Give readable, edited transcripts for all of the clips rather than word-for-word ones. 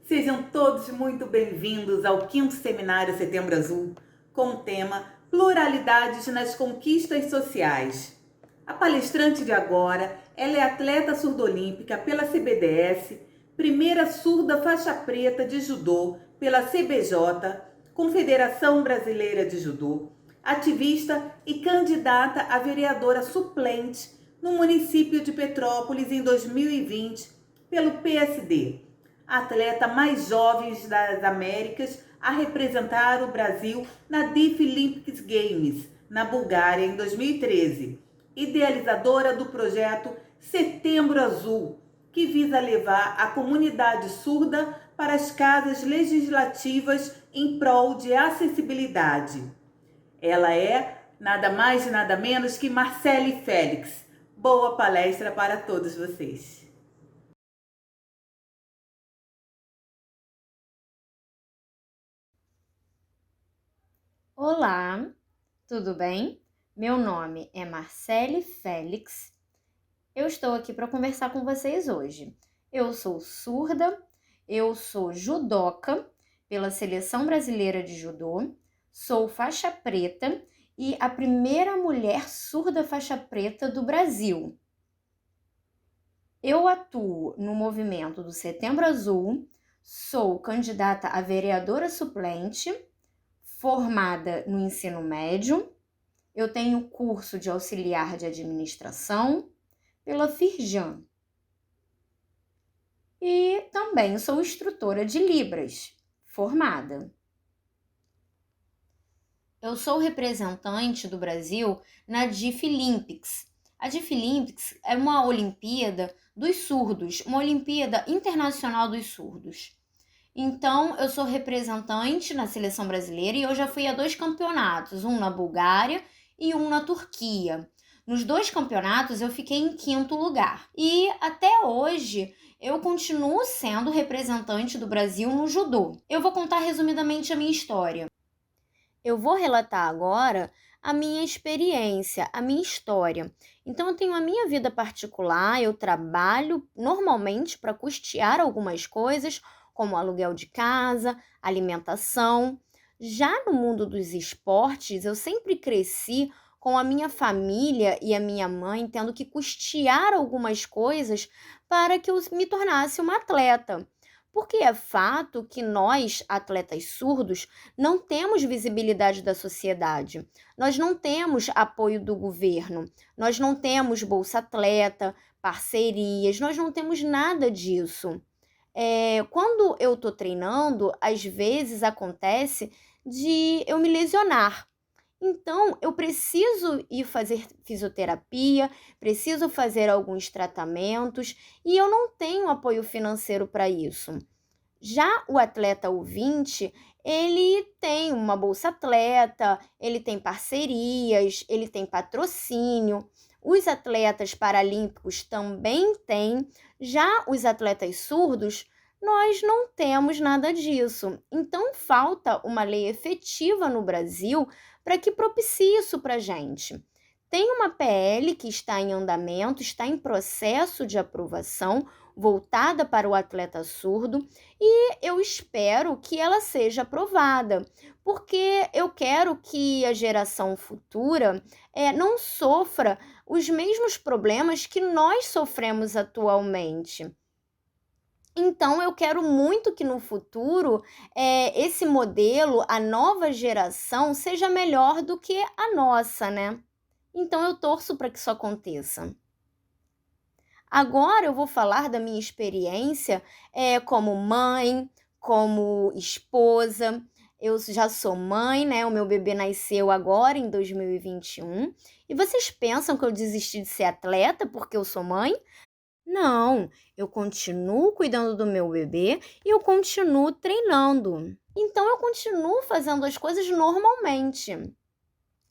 Sejam todos muito bem-vindos ao 5º Seminário Setembro Azul, com o tema Pluralidades nas Conquistas Sociais. A palestrante de agora, ela é atleta surdo-olímpica pela CBDS, primeira surda faixa preta de judô pela CBJ, Confederação Brasileira de Judô, ativista e candidata a vereadora suplente no município de Petrópolis em 2020 pelo PSD. Atleta mais jovem das Américas a representar o Brasil na Deaflympics Games, na Bulgária, em 2013. Idealizadora do projeto Setembro Azul, que visa levar a comunidade surda para as casas legislativas em prol de acessibilidade. Ela é nada mais e nada menos que Marcele Félix. Boa palestra para todos vocês. Olá, tudo bem? Meu nome é Marcele Félix. Eu estou aqui para conversar com vocês hoje. Eu sou surda, eu sou judoca pela Seleção Brasileira de Judô, sou faixa preta e a primeira mulher surda faixa preta do Brasil. Eu atuo no movimento do Setembro Azul, sou candidata a vereadora suplente, formada no ensino médio. Eu tenho curso de auxiliar de administração pela Firjan. E também sou instrutora de Libras, formada. Eu sou representante do Brasil na Deaflympics. A Deaflympics é uma Olimpíada dos surdos, uma Olimpíada Internacional dos Surdos. Então, eu sou representante na seleção brasileira e eu já fui a 2 campeonatos, um na Bulgária e um na Turquia. Nos 2 campeonatos, eu fiquei em 5º lugar. E até hoje, eu continuo sendo representante do Brasil no judô. Eu vou contar resumidamente a minha história. Eu vou relatar agora a minha experiência, a minha história. Então, eu tenho a minha vida particular, eu trabalho normalmente para custear algumas coisas, como aluguel de casa, alimentação. Já no mundo dos esportes, eu sempre cresci com a minha família e a minha mãe tendo que custear algumas coisas para que eu me tornasse uma atleta. Porque é fato que nós, atletas surdos, não temos visibilidade da sociedade. Nós não temos apoio do governo, nós não temos Bolsa Atleta, parcerias, nós não temos nada disso. Quando eu tô treinando, às vezes acontece de eu me lesionar. Então, eu preciso ir fazer fisioterapia, preciso fazer alguns tratamentos e eu não tenho apoio financeiro para isso. Já o atleta ouvinte, ele tem uma bolsa atleta, ele tem parcerias, ele tem patrocínio. Os atletas paralímpicos também têm. Já os atletas surdos, nós não temos nada disso. Então, falta uma lei efetiva no Brasil para que propicie isso para a gente. Tem uma PL que está em andamento, está em processo de aprovação, voltada para o atleta surdo, e eu espero que ela seja aprovada, porque eu quero que a geração futura não sofra os mesmos problemas que nós sofremos atualmente. Então, eu quero muito que no futuro esse modelo, a nova geração, seja melhor do que a nossa, né? Então, eu torço para que isso aconteça. Agora eu vou falar da minha experiência como mãe, como esposa. Eu já sou mãe, né? O meu bebê nasceu agora em 2021. E vocês pensam que eu desisti de ser atleta porque eu sou mãe? Não, eu continuo cuidando do meu bebê e eu continuo treinando. Então eu continuo fazendo as coisas normalmente.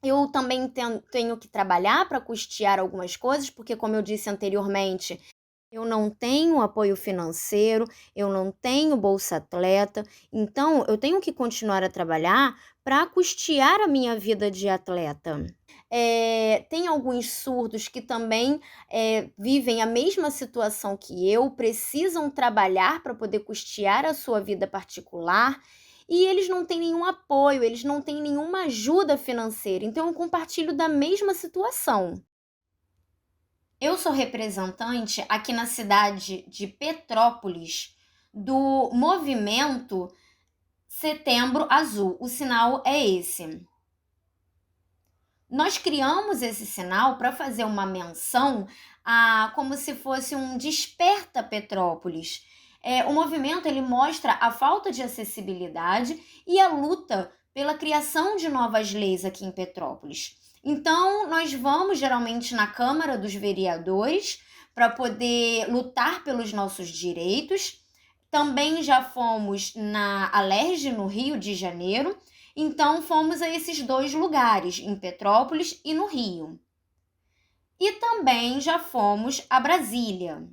Eu também tenho que trabalhar para custear algumas coisas, porque, como eu disse anteriormente, Eu não tenho apoio financeiro, eu não tenho Bolsa Atleta, então eu tenho que continuar a trabalhar para custear a minha vida de atleta. Tem alguns surdos que também vivem a mesma situação que eu, precisam trabalhar para poder custear a sua vida particular e eles não têm nenhum apoio, eles não têm nenhuma ajuda financeira, então eu compartilho da mesma situação. Eu sou representante aqui na cidade de Petrópolis do movimento Setembro Azul. O sinal é esse. Nós criamos esse sinal para fazer uma menção a como se fosse um desperta Petrópolis. O movimento ele mostra a falta de acessibilidade e a luta pela criação de novas leis aqui em Petrópolis. Então, nós vamos geralmente na Câmara dos Vereadores para poder lutar pelos nossos direitos. Também já fomos na Alerj, no Rio de Janeiro. Então, fomos a esses 2 lugares, em Petrópolis e no Rio. E também já fomos a Brasília.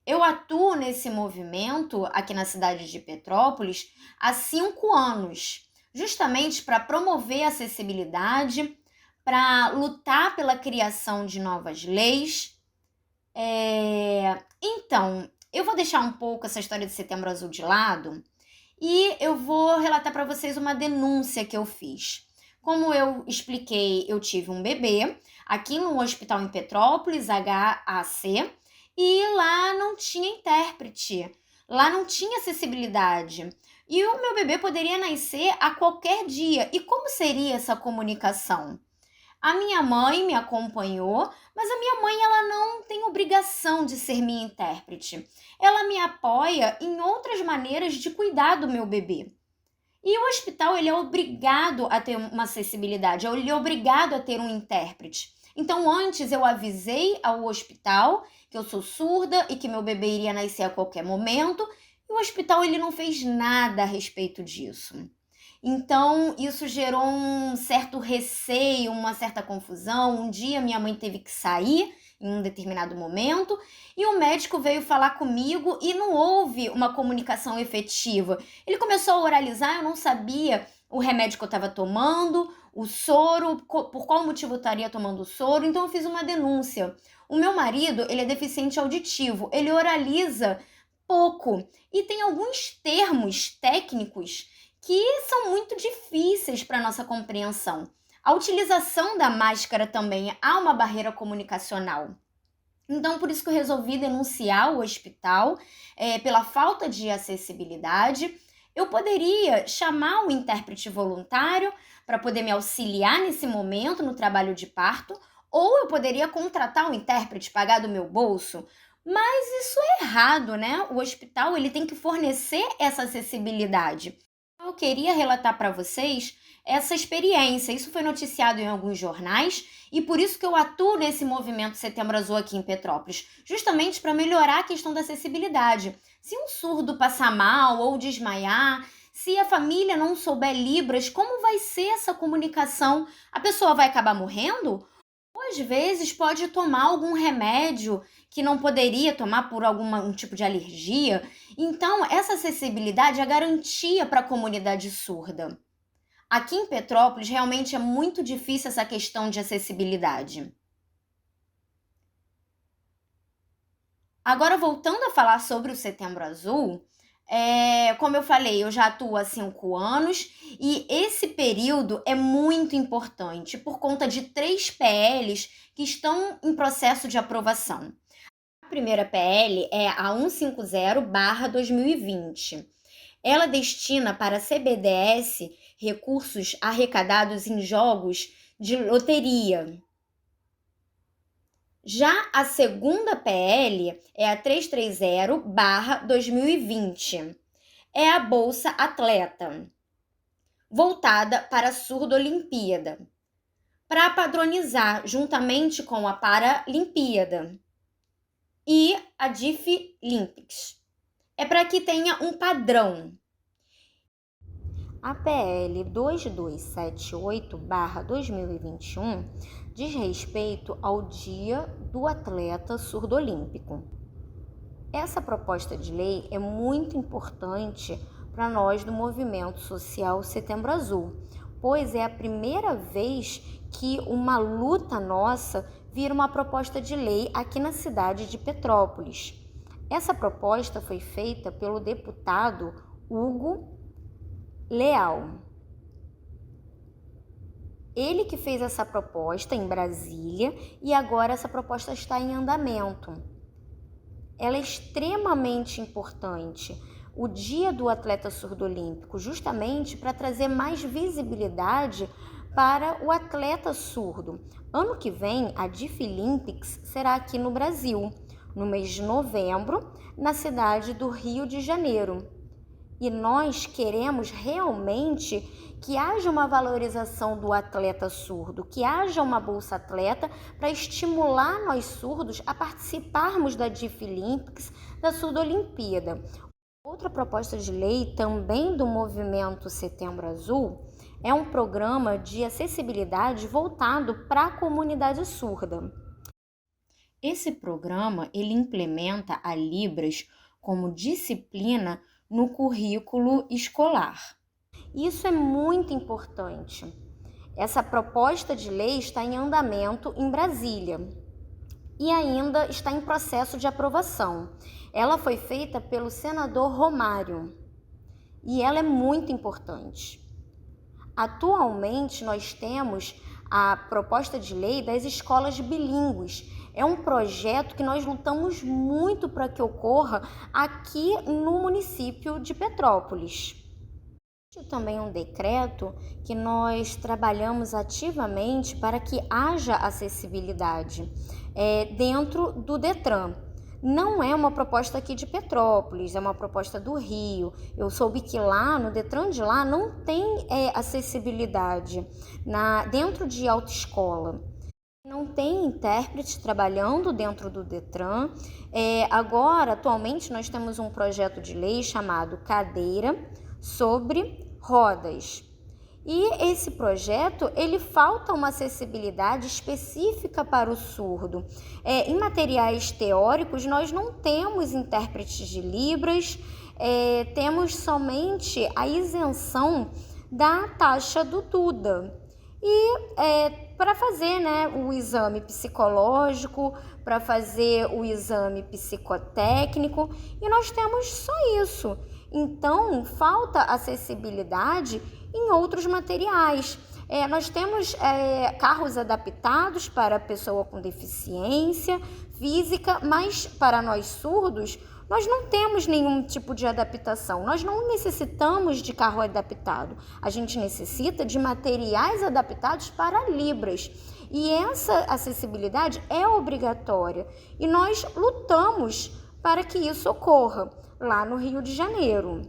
Eu atuo nesse movimento aqui na cidade de Petrópolis há 5 anos, justamente para promover a acessibilidade, para lutar pela criação de novas leis. Então, eu vou deixar um pouco essa história de Setembro Azul de lado e eu vou relatar para vocês uma denúncia que eu fiz. Como eu expliquei, eu tive um bebê aqui no hospital em Petrópolis, HAC, e lá não tinha intérprete, lá não tinha acessibilidade. E o meu bebê poderia nascer a qualquer dia. E como seria essa comunicação? A minha mãe me acompanhou, mas a minha mãe ela não tem obrigação de ser minha intérprete. Ela me apoia em outras maneiras de cuidar do meu bebê. E o hospital ele é obrigado a ter uma acessibilidade, ele é obrigado a ter um intérprete. Então, antes eu avisei ao hospital que eu sou surda e que meu bebê iria nascer a qualquer momento, e o hospital ele não fez nada a respeito disso. Então, isso gerou um certo receio, uma certa confusão. Um dia minha mãe teve que sair em um determinado momento e o médico veio falar comigo e não houve uma comunicação efetiva. Ele começou a oralizar, eu não sabia o remédio que eu estava tomando, o soro, por qual motivo eu estaria tomando o soro, então eu fiz uma denúncia. O meu marido, ele é deficiente auditivo, ele oraliza pouco e tem alguns termos técnicos que são muito difíceis para nossa compreensão. A utilização da máscara também há uma barreira comunicacional. Então, por isso que eu resolvi denunciar o hospital pela falta de acessibilidade. Eu poderia chamar um intérprete voluntário para poder me auxiliar nesse momento no trabalho de parto, ou eu poderia contratar um intérprete, pagar do meu bolso, mas isso é errado, né? O hospital ele tem que fornecer essa acessibilidade. Eu queria relatar para vocês essa experiência. Isso foi noticiado em alguns jornais e por isso que eu atuo nesse movimento Setembro Azul aqui em Petrópolis, justamente para melhorar a questão da acessibilidade. Se um surdo passar mal ou desmaiar, se a família não souber Libras, como vai ser essa comunicação? A pessoa vai acabar morrendo? Ou às vezes pode tomar algum remédio que não poderia tomar por um tipo de alergia. Então, essa acessibilidade é a garantia para a comunidade surda. Aqui em Petrópolis, realmente é muito difícil essa questão de acessibilidade. Agora, voltando a falar sobre o Setembro Azul, como eu falei, eu já atuo há 5 anos e esse período é muito importante por conta de 3 PLs que estão em processo de aprovação. A primeira PL é a 150/2020. Ela destina para a CBDS recursos arrecadados em jogos de loteria. Já a segunda PL é a 330/2020. É a Bolsa Atleta, voltada para a Surdo-Olimpíada, para padronizar juntamente com a Paralimpíada e a DIF-Olympics. É para que tenha um padrão. A PL 2278/2021 diz respeito ao Dia do Atleta Surdo-Olímpico. Essa proposta de lei é muito importante para nós do movimento social Setembro Azul, pois é a primeira vez que uma luta nossa vira uma proposta de lei aqui na cidade de Petrópolis. Essa proposta foi feita pelo deputado Hugo Leal. Ele que fez essa proposta em Brasília e agora essa proposta está em andamento. Ela é extremamente importante, o Dia do Atleta Surdo-Olímpico, justamente para trazer mais visibilidade para o atleta surdo. Ano que vem, a Deaflympics será aqui no Brasil, no mês de novembro, na cidade do Rio de Janeiro. E nós queremos realmente que haja uma valorização do atleta surdo, que haja uma bolsa atleta para estimular nós surdos a participarmos da Deaflympics, da Surdo-Olimpíada. Outra proposta de lei também do movimento Setembro Azul é um programa de acessibilidade voltado para a comunidade surda. Esse programa ele implementa a Libras como disciplina no currículo escolar. Isso é muito importante. Essa proposta de lei está em andamento em Brasília e ainda está em processo de aprovação. Ela foi feita pelo senador Romário e ela é muito importante. Atualmente, nós temos a proposta de lei das escolas bilíngues. É um projeto que nós lutamos muito para que ocorra aqui no município de Petrópolis. Existe também um decreto que nós trabalhamos ativamente para que haja acessibilidade dentro do Detran. Não é uma proposta aqui de Petrópolis, é uma proposta do Rio. Eu soube que lá no Detran de lá não tem acessibilidade dentro de autoescola. Não tem intérprete trabalhando dentro do Detran. Agora, atualmente, nós temos um projeto de lei chamado Cadeira sobre Rodas. E esse projeto, ele falta uma acessibilidade específica para o surdo. Em materiais teóricos, nós não temos intérpretes de Libras, temos somente a isenção da taxa do Duda. E para fazer o exame psicológico, para fazer o exame psicotécnico, e nós temos só isso. Então, falta acessibilidade em outros materiais. Nós temos carros adaptados para a pessoa com deficiência física, mas para nós surdos, nós não temos nenhum tipo de adaptação. Nós não necessitamos de carro adaptado. A gente necessita de materiais adaptados para Libras. E essa acessibilidade é obrigatória. E nós lutamos para que isso ocorra lá no Rio de Janeiro.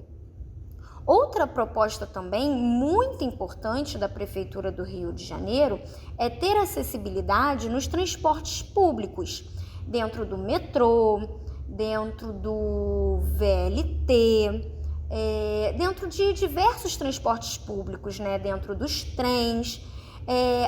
Outra proposta também muito importante da Prefeitura do Rio de Janeiro é ter acessibilidade nos transportes públicos, dentro do metrô, dentro do VLT, dentro de diversos transportes públicos, dentro dos trens.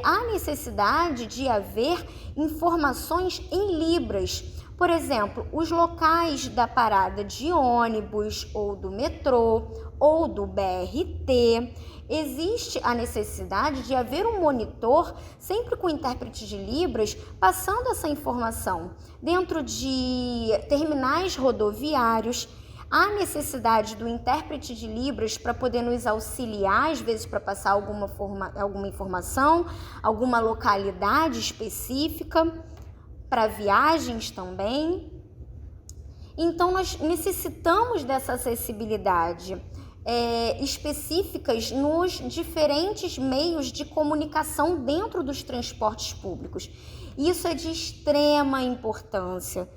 Há necessidade de haver informações em Libras. Por exemplo, os locais da parada de ônibus ou do metrô ou do BRT, existe a necessidade de haver um monitor sempre com intérprete de Libras passando essa informação. Dentro de terminais rodoviários, há necessidade do intérprete de Libras para poder nos auxiliar, às vezes para passar alguma informação, alguma localidade específica, para viagens também. Então, nós necessitamos dessa acessibilidade específicas nos diferentes meios de comunicação dentro dos transportes públicos. Isso é de extrema importância.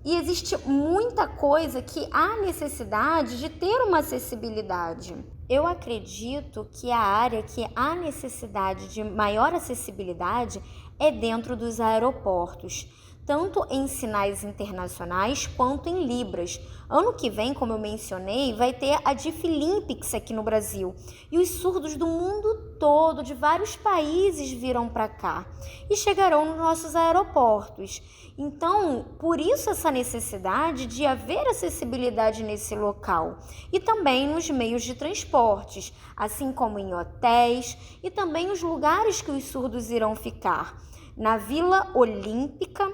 E existe muita coisa que há necessidade de ter uma acessibilidade. Eu acredito que a área que há necessidade de maior acessibilidade é dentro dos aeroportos. tanto em sinais internacionais quanto em libras. Ano que vem, como eu mencionei, vai ter a DIFLIMPICS aqui no Brasil. E os surdos do mundo todo, de vários países, virão para cá e chegarão nos nossos aeroportos. Então, por isso essa necessidade de haver acessibilidade nesse local e também nos meios de transportes, assim como em hotéis e também os lugares que os surdos irão ficar. Na Vila Olímpica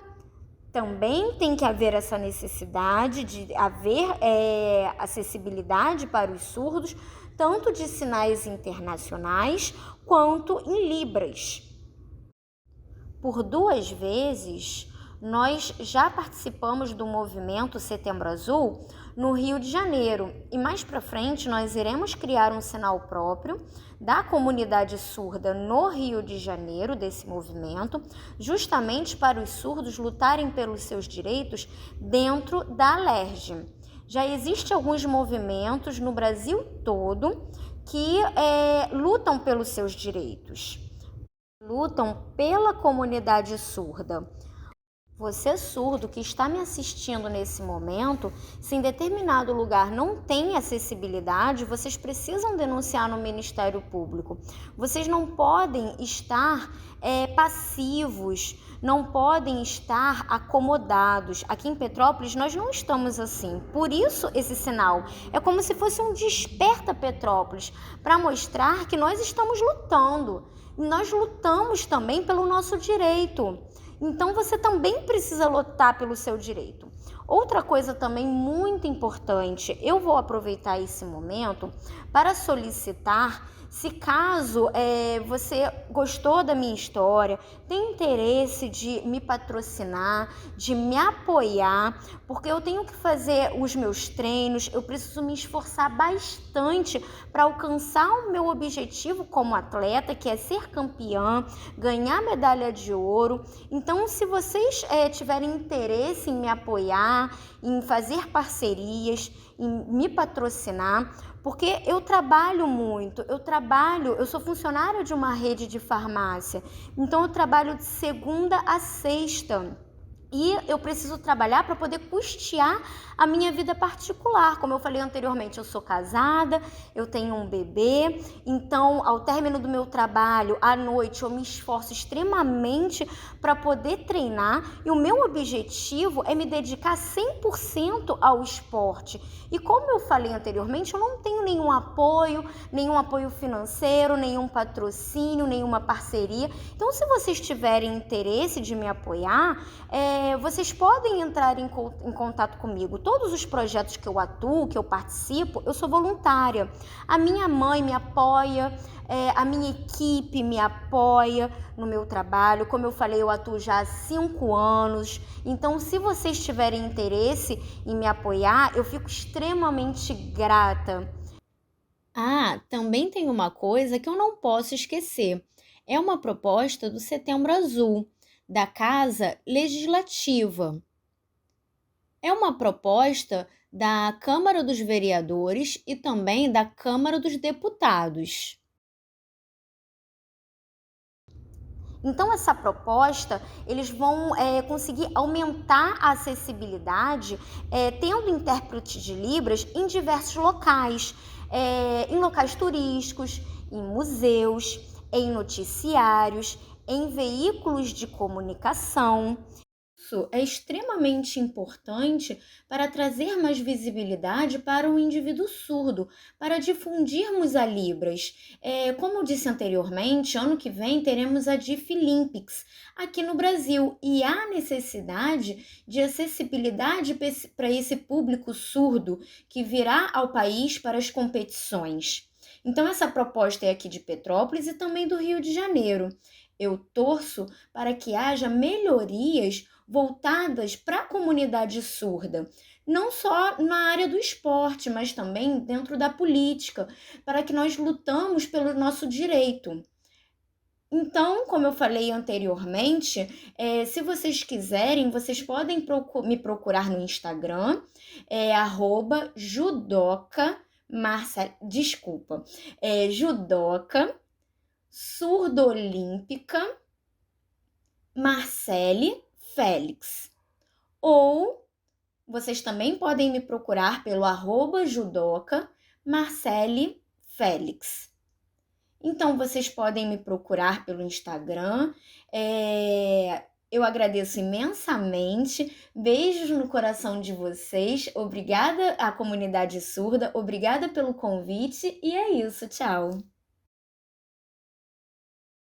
também tem que haver essa necessidade de haver acessibilidade para os surdos, tanto de sinais internacionais quanto em libras. Por 2 vezes, nós já participamos do movimento Setembro Azul no Rio de Janeiro e mais para frente nós iremos criar um sinal próprio da comunidade surda no Rio de Janeiro, desse movimento, justamente para os surdos lutarem pelos seus direitos dentro da Alerj. Já existem alguns movimentos no Brasil todo que lutam pelos seus direitos, lutam pela comunidade surda. Você surdo que está me assistindo nesse momento, se em determinado lugar não tem acessibilidade, vocês precisam denunciar no Ministério Público. Vocês não podem estar passivos, não podem estar acomodados. Aqui em Petrópolis nós não estamos assim. Por isso esse sinal é como se fosse um desperta Petrópolis, para mostrar que nós estamos lutando. E nós lutamos também pelo nosso direito. Então, você também precisa lutar pelo seu direito. Outra coisa também muito importante, eu vou aproveitar esse momento para solicitar, se caso você gostou da minha história, tem interesse de me patrocinar, de me apoiar, porque eu tenho que fazer os meus treinos, eu preciso me esforçar bastante para alcançar o meu objetivo como atleta, que é ser campeã, ganhar medalha de ouro. Então, se vocês tiverem interesse em me apoiar, em fazer parcerias, em me patrocinar, porque eu trabalho muito, eu sou funcionária de uma rede de farmácia, então eu trabalho de segunda a sexta. E eu preciso trabalhar para poder custear a minha vida particular. Como eu falei anteriormente, eu sou casada, eu tenho um bebê, então ao término do meu trabalho, à noite, eu me esforço extremamente para poder treinar e o meu objetivo é me dedicar 100% ao esporte. E como eu falei anteriormente, eu não tenho nenhum apoio financeiro, nenhum patrocínio, nenhuma parceria. Então, se vocês tiverem interesse de me apoiar, vocês podem entrar em contato comigo. Todos os projetos que eu atuo, que eu participo, eu sou voluntária. A minha mãe me apoia, a minha equipe me apoia no meu trabalho. Como eu falei, eu atuo já há 5 anos. Então, se vocês tiverem interesse em me apoiar, eu fico extremamente grata. Também tem uma coisa que eu não posso esquecer. É uma proposta do Setembro Azul, da Casa Legislativa. É uma proposta da Câmara dos Vereadores e também da Câmara dos Deputados. Então, essa proposta, eles vão conseguir aumentar a acessibilidade, tendo intérprete de Libras em diversos locais, em locais turísticos, em museus, em noticiários, em veículos de comunicação. Isso é extremamente importante para trazer mais visibilidade para o indivíduo surdo, para difundirmos a Libras. Como eu disse anteriormente, ano que vem teremos a DIFLIMPICS aqui no Brasil e há necessidade de acessibilidade para esse público surdo que virá ao país para as competições. Então, essa proposta é aqui de Petrópolis e também do Rio de Janeiro. Eu torço para que haja melhorias voltadas para a comunidade surda, não só na área do esporte, mas também dentro da política, para que nós lutamos pelo nosso direito. Então, como eu falei anteriormente, se vocês quiserem, vocês podem me procurar no Instagram, judoca surdolímpica Marcele Félix. Ou vocês também podem me procurar pelo @judoca Marcele Félix. Então, vocês podem me procurar pelo Instagram. Eu agradeço imensamente. Beijos no coração de vocês. Obrigada à comunidade surda. Obrigada pelo convite. E é isso. Tchau.